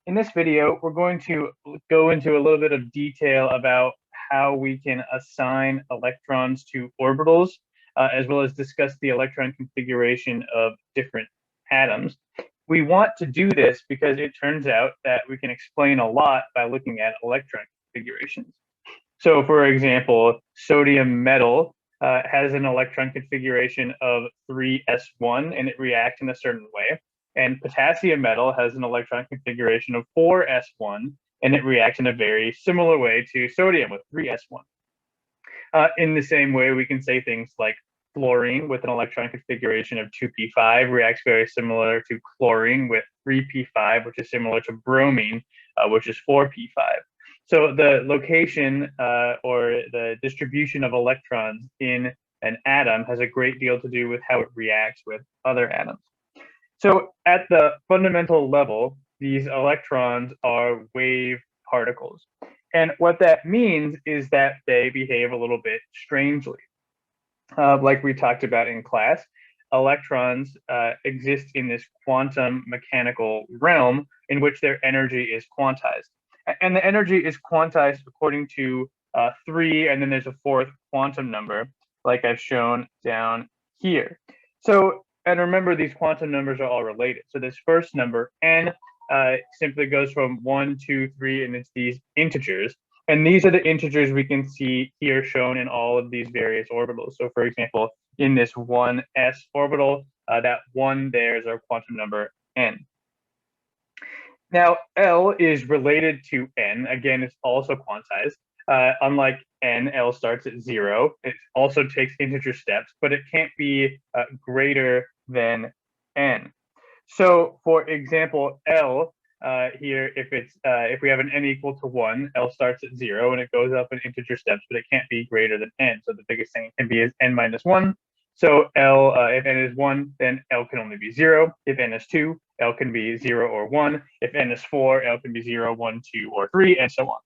In this video, we're going to go into a little bit of detail about how we can assign electrons to orbitals, as well as discuss the electron configuration of different atoms. We want to do this because it turns out that we can explain a lot by looking at electron configurations. So for example, sodium metal has an electron configuration of 3s1 and it reacts in a certain way. And potassium metal has an electron configuration of 4s1 and it reacts in a very similar way to sodium with 3s1. In the same way, we can say things like fluorine with an electron configuration of 2p5 reacts very similar to chlorine with 3p5, which is similar to bromine, which is 4p5. So the location or the distribution of electrons in an atom has a great deal to do with how it reacts with other atoms. So at the fundamental level, these electrons are wave particles. And what that means is that they behave a little bit strangely. Like we talked about in class, electrons exist in this quantum mechanical realm in which their energy is quantized. And the energy is quantized according to 3, and then there's a fourth quantum number, like I've shown down here. So, and remember, these quantum numbers are all related. So this first number, n, simply goes from 1, 2, 3, and it's these integers. And these are the integers we can see here shown in all of these various orbitals. So for example, in this 1s orbital, that 1 there is our quantum number n. Now, L is related to n. Again, it's also quantized. Unlike n, L starts at 0. It also takes integer steps, but it can't be greater than n. So, for example, L here, if we have an n equal to 1, L starts at 0 and it goes up in integer steps, but it can't be greater than n. So the biggest thing it can be is n minus 1. So L, if n is 1, then L can only be 0. If n is 2, L can be 0 or 1. If n is 4, L can be 0, 1, 2, or 3, and so on.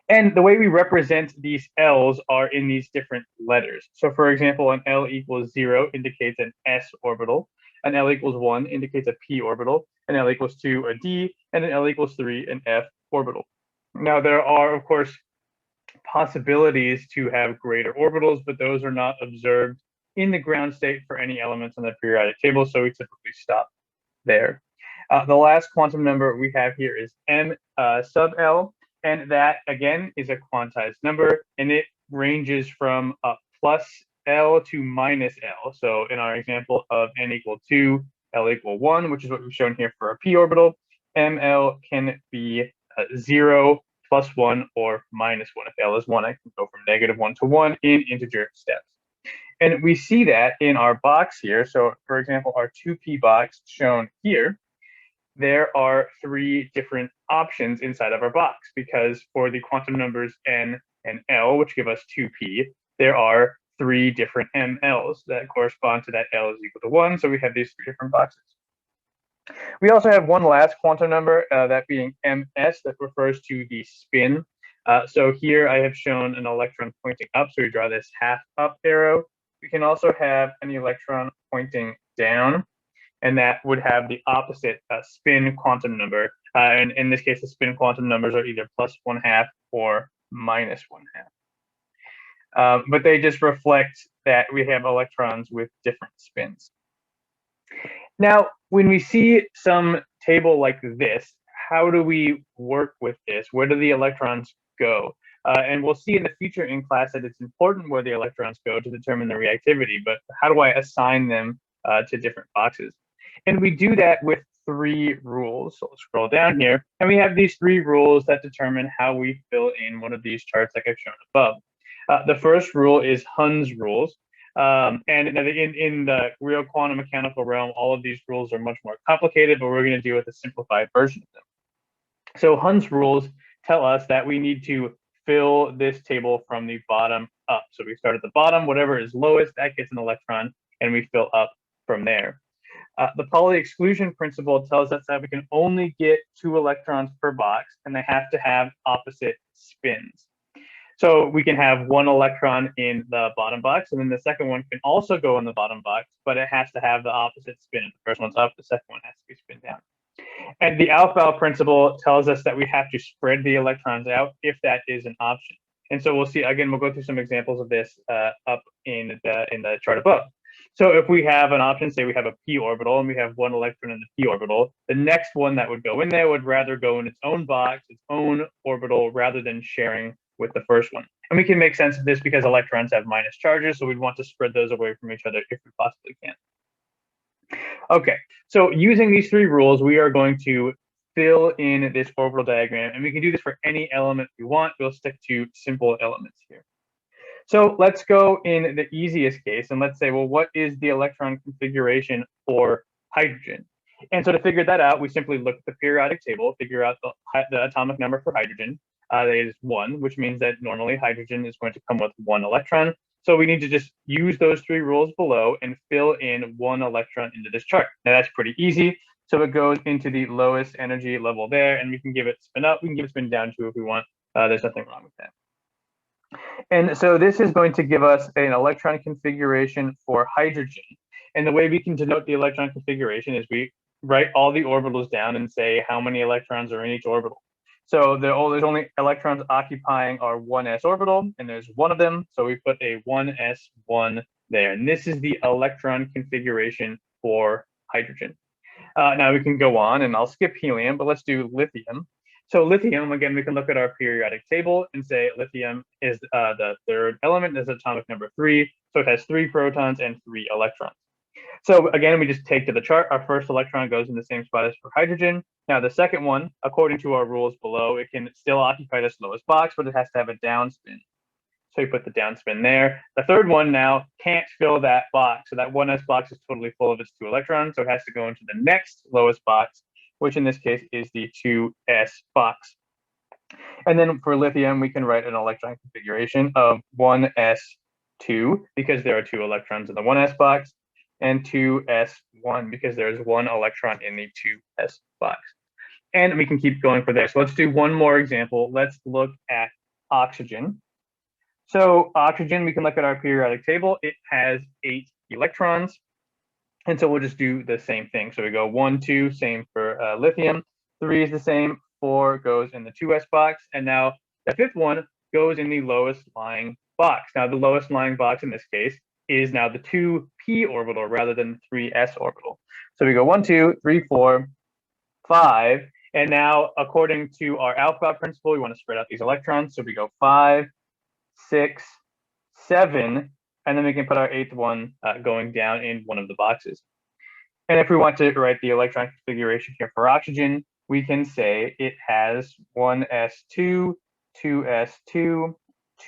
And the way we represent these L's are in these different letters. So for example, an L equals 0 indicates an s orbital. An L equals 1 indicates a p orbital. An L equals 2 a d, and an L equals 3 an f orbital. Now there are, of course, possibilities to have greater orbitals, but those are not observed in the ground state for any elements on the periodic table, so we typically stop there. The last quantum number we have here is m sub L, and that, again, is a quantized number, and it ranges from plus L to minus L. So in our example of n equal 2, L equal 1, which is what we've shown here for a p orbital, ml can be 0, plus 1, or minus 1. If L is 1, I can go from -1 to 1 in integer steps. And we see that in our box here. So for example, our 2p box shown here, there are 3 different options inside of our box, because for the quantum numbers n and L, which give us 2p, there are 3 different mLs that correspond to that L is equal to 1. So we have these 3 different boxes. We also have one last quantum number, that being ms, that refers to the spin. So here I have shown an electron pointing up, so we draw this half up arrow. We can also have an electron pointing down, and that would have the opposite spin quantum number. And in this case, the spin quantum numbers are either plus 1/2 or minus 1/2. But they just reflect that we have electrons with different spins. Now, when we see some table like this, how do we work with this? Where do the electrons go? And we'll see in the future in class that it's important where the electrons go to determine the reactivity, but how do I assign them to different boxes? And we do that with 3 rules. So let's scroll down here, and we have these 3 rules that determine how we fill in one of these charts like I've shown above. The first rule is Hund's rules. And in the real quantum mechanical realm, all of these rules are much more complicated, but we're going to deal with a simplified version of them. So Hund's rules tell us that we need to fill this table from the bottom up. So we start at the bottom, whatever is lowest, that gets an electron, and we fill up from there. The Pauli Exclusion Principle tells us that we can only get 2 electrons per box, and they have to have opposite spins. So we can have 1 electron in the bottom box, and then the second one can also go in the bottom box, but it has to have the opposite spin. The first one's up, the second one has to be spin down. And the Aufbau principle tells us that we have to spread the electrons out if that is an option. And so we'll see, again, we'll go through some examples of this up in the chart above. So if we have an option, say we have a p orbital and we have one electron in the p orbital, the next one that would go in there would rather go in its own box, its own orbital, rather than sharing with the first one. And we can make sense of this because electrons have minus charges, so we'd want to spread those away from each other if we possibly can. Okay, so using these three rules, we are going to fill in this orbital diagram, and we can do this for any element we want. We'll stick to simple elements here. So let's go in the easiest case, and let's say, well, what is the electron configuration for hydrogen? And so to figure that out, we simply look at the periodic table, figure out the atomic number for hydrogen. That is 1, which means that normally hydrogen is going to come with 1 electron. So we need to just use those three rules below and fill in 1 electron into this chart. Now that's pretty easy. So it goes into the lowest energy level there, and we can give it spin up. We can give it spin down too if we want. There's nothing wrong with that. And so this is going to give us an electron configuration for hydrogen. And the way we can denote the electron configuration is we write all the orbitals down and say how many electrons are in each orbital. So there's only electrons occupying our 1s orbital, and there's 1 of them. So we put a 1s1 there. And this is the electron configuration for hydrogen. Now we can go on, and I'll skip helium, but let's do lithium. So lithium, again, we can look at our periodic table and say lithium is the third element, is atomic number 3. So it has 3 protons and 3 electrons. So again, we just take to the chart. Our first electron goes in the same spot as for hydrogen. Now the second one, according to our rules below, it can still occupy this lowest box, but it has to have a down spin. So we put the down spin there. The third one now can't fill that box. So that 1s box is totally full of its 2 electrons. So it has to go into the next lowest box, which in this case is the 2s box. And then for lithium, we can write an electron configuration of 1s2 because there are 2 electrons in the 1s box, and 2s1 because there's 1 electron in the 2s box. And we can keep going for this. So let's do one more example. Let's look at oxygen. So oxygen, we can look at our periodic table. It has 8 electrons. And so we'll just do the same thing. So we go 1, 2, same for lithium. 3 is the same. 4 goes in the 2s box. And now the 5th one goes in the lowest lying box. Now the lowest lying box in this case is now the 2p orbital rather than the 3s orbital. So we go 1, 2, 3, 4, 5. And now according to our Aufbau principle, we want to spread out these electrons. So we go 5, 6, 7, and then we can put our 8th one going down in one of the boxes. And if we want to write the electron configuration here for oxygen, we can say it has 1s2, 2s2,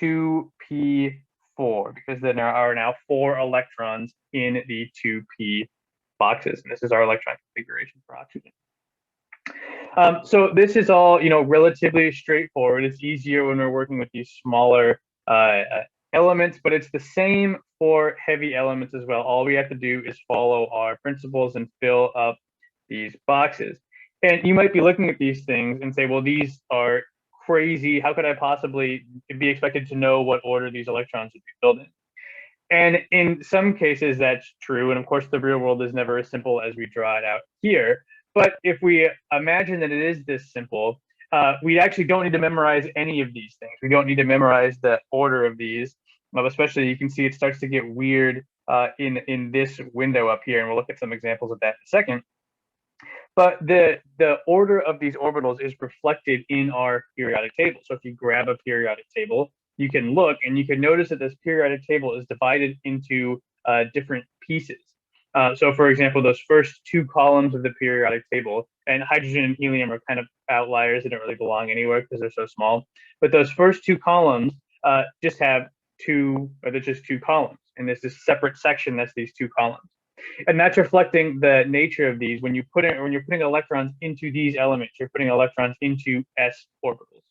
2p4, because there are now 4 electrons in the 2p boxes. And this is our electron configuration for oxygen. So this is all, relatively straightforward. It's easier when we're working with these smaller elements, but it's the same for heavy elements as well. All we have to do is follow our principles and fill up these boxes. And you might be looking at these things and say, well, these are crazy. How could I possibly be expected to know what order these electrons would be filled in? And in some cases, that's true. And of course, the real world is never as simple as we draw it out here. But if we imagine that it is this simple, we actually don't need to memorize any of these things. We don't need to memorize the order of these. Especially, you can see it starts to get weird in this window up here, and we'll look at some examples of that in a second. But the order of these orbitals is reflected in our periodic table. So if you grab a periodic table, you can look and you can notice that this periodic table is divided into different pieces. So for example, those first 2 columns of the periodic table, and hydrogen and helium are kind of outliers. They don't really belong anywhere because they're so small. But those first 2 columns just have they're just 2 columns. And there's this separate section that's these 2 columns. And that's reflecting the nature of these. When you're putting electrons into these elements, you're putting electrons into s orbitals.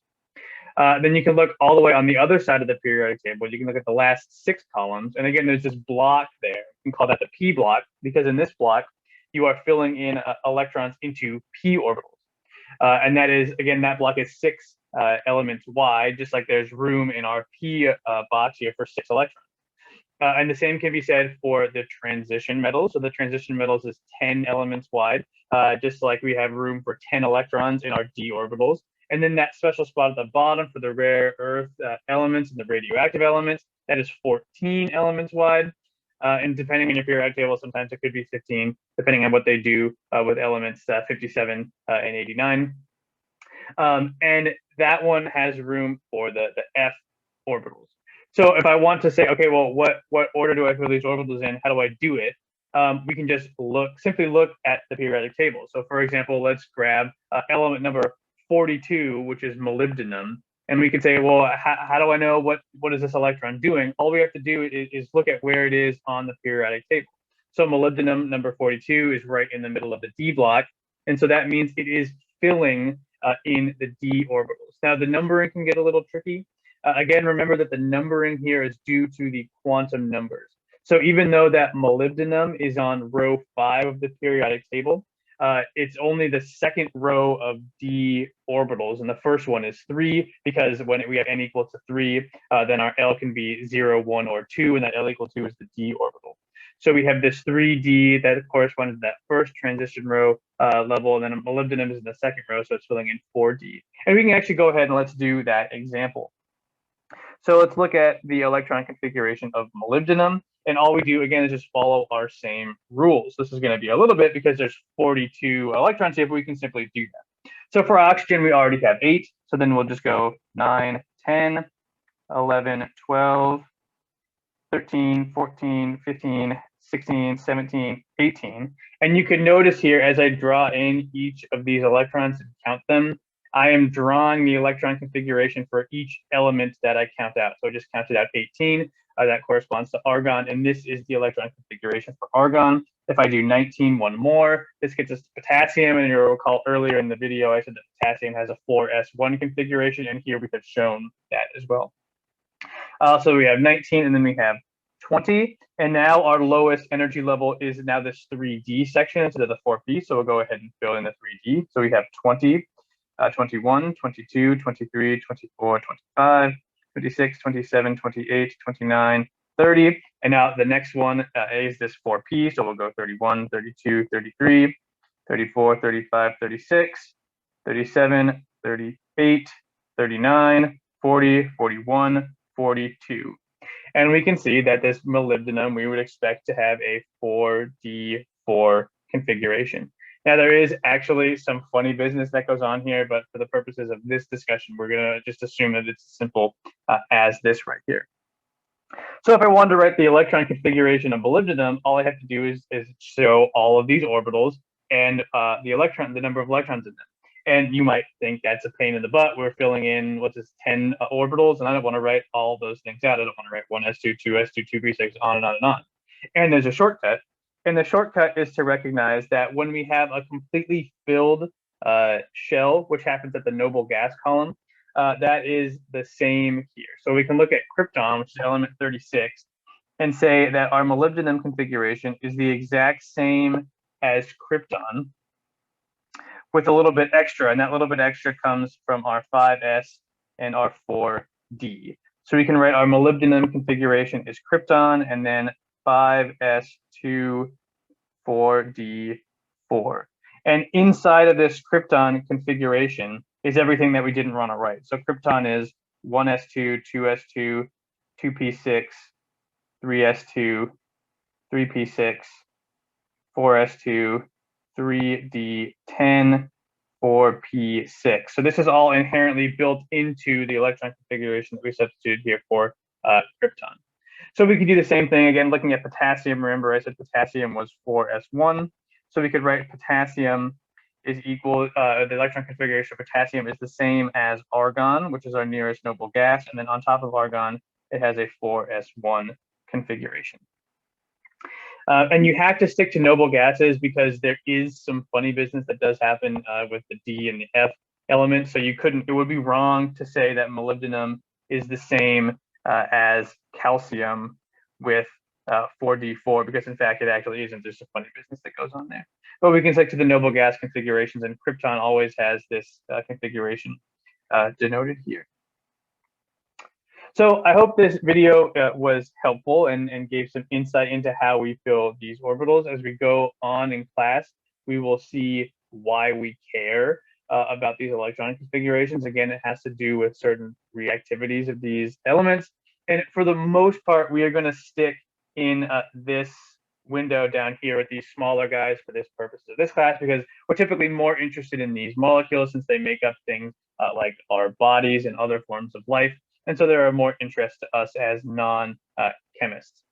Then you can look all the way on the other side of the periodic table. You can look at the last 6 columns. And again, there's this block there. You can call that the p block, because in this block, you are filling in electrons into p orbitals. And that is, again, that block is 6 elements wide, just like there's room in our p box here for 6 electrons. And the same can be said for the transition metals. So the transition metals is 10 elements wide, just like we have room for 10 electrons in our d orbitals. And then that special spot at the bottom for the rare earth elements and the radioactive elements, that is 14 elements wide. And depending on your periodic table, sometimes it could be 15, depending on what they do with elements 57 and 89. And that one has room for the f orbitals. So if I want to say, okay, well, what order do I put these orbitals in? How do I do it? We can just simply look at the periodic table. So for example, let's grab element number 42, which is molybdenum. And we can say, well, how do I know what is this electron doing? All we have to do is look at where it is on the periodic table. So molybdenum number 42 is right in the middle of the D block. And so that means it is filling in the d orbitals. Now the numbering can get a little tricky. Again, remember that the numbering here is due to the quantum numbers. So even though that molybdenum is on row 5 of the periodic table, it's only the second row of d orbitals, and the first one is 3, because when we have n equal to 3, then our L can be 0, 1, or 2, and that L equal 2 is the d orbital. So we have this 3d that corresponds to that first transition row level, and then molybdenum is in the second row, so it's filling in 4d. And we can actually go ahead and let's do that example. So let's look at the electron configuration of molybdenum. And all we do, again, is just follow our same rules. This is going to be a little bit because there's 42 electrons here, but we can simply do that. So for oxygen, we already have 8. So then we'll just go 9, 10, 11, 12, 13, 14, 15, 16, 17, 18. And you can notice here, as I draw in each of these electrons and count them, I am drawing the electron configuration for each element that I count out. So I just counted out 18. That corresponds to argon, and this is the electron configuration for argon. If I do 19, one more, this gets us to potassium, and you'll recall earlier in the video I said that potassium has a 4s1 configuration, and here we have shown that as well. So we have 19, and then we have 20, and now our lowest energy level is now this 3D section instead of the 4P, so we'll go ahead and fill in the 3D. So we have 20, 21, 22, 23, 24, 25, 26, 27, 28, 29, 30. And now the next one is this 4P. So we'll go 31, 32, 33, 34, 35, 36, 37, 38, 39, 40, 41, 42. And we can see that this molybdenum, we would expect to have a 4D4 configuration. Now, there is actually some funny business that goes on here, but for the purposes of this discussion, we're going to just assume that it's as simple as this right here. So if I wanted to write the electron configuration of molybdenum, all I have to do is show all of these orbitals and the number of electrons in them. And you might think that's a pain in the butt. We're filling in, what's this, 10 orbitals, and I don't want to write all those things out. I don't want to write 1s2, 2s2, 2p6, on and on and on. And there's a shortcut. And the shortcut is to recognize that when we have a completely filled shell, which happens at the noble gas column, that is the same here. So we can look at krypton, which is element 36, and say that our molybdenum configuration is the exact same as krypton with a little bit extra, and that little bit extra comes from our 5s and our 4d. So we can write our molybdenum configuration is krypton, and then 5s2, 4d4. And inside of this krypton configuration is everything that we didn't want to write. So krypton is 1s2, 2s2, 2p6, 3s2, 3p6, 4s2, 3d10, 4p6. So this is all inherently built into the electron configuration that we substituted here for krypton. So we could do the same thing again, looking at potassium. Remember, I said potassium was 4s1. So we could write potassium is equal, the electron configuration of potassium is the same as argon, which is our nearest noble gas. And then on top of argon, it has a 4s1 configuration. And you have to stick to noble gases because there is some funny business that does happen with the D and the F element. So it would be wrong to say that molybdenum is the same as calcium with 4d4, because in fact it actually isn't. There's some funny business that goes on there. But we can stick to the noble gas configurations, and krypton always has this configuration denoted here. So I hope this video was helpful and gave some insight into how we fill these orbitals. As we go on in class, we will see why we care about these electron configurations. Again, it has to do with certain reactivities of these elements. And for the most part, we are going to stick in this window down here with these smaller guys for this purpose of this class, because we're typically more interested in these molecules since they make up things like our bodies and other forms of life. And so they're of more interest to us as non-chemists.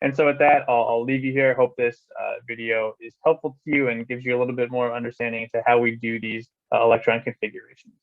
And so with that, I'll leave you here. Hope this video is helpful to you and gives you a little bit more understanding into how we do these electron configurations.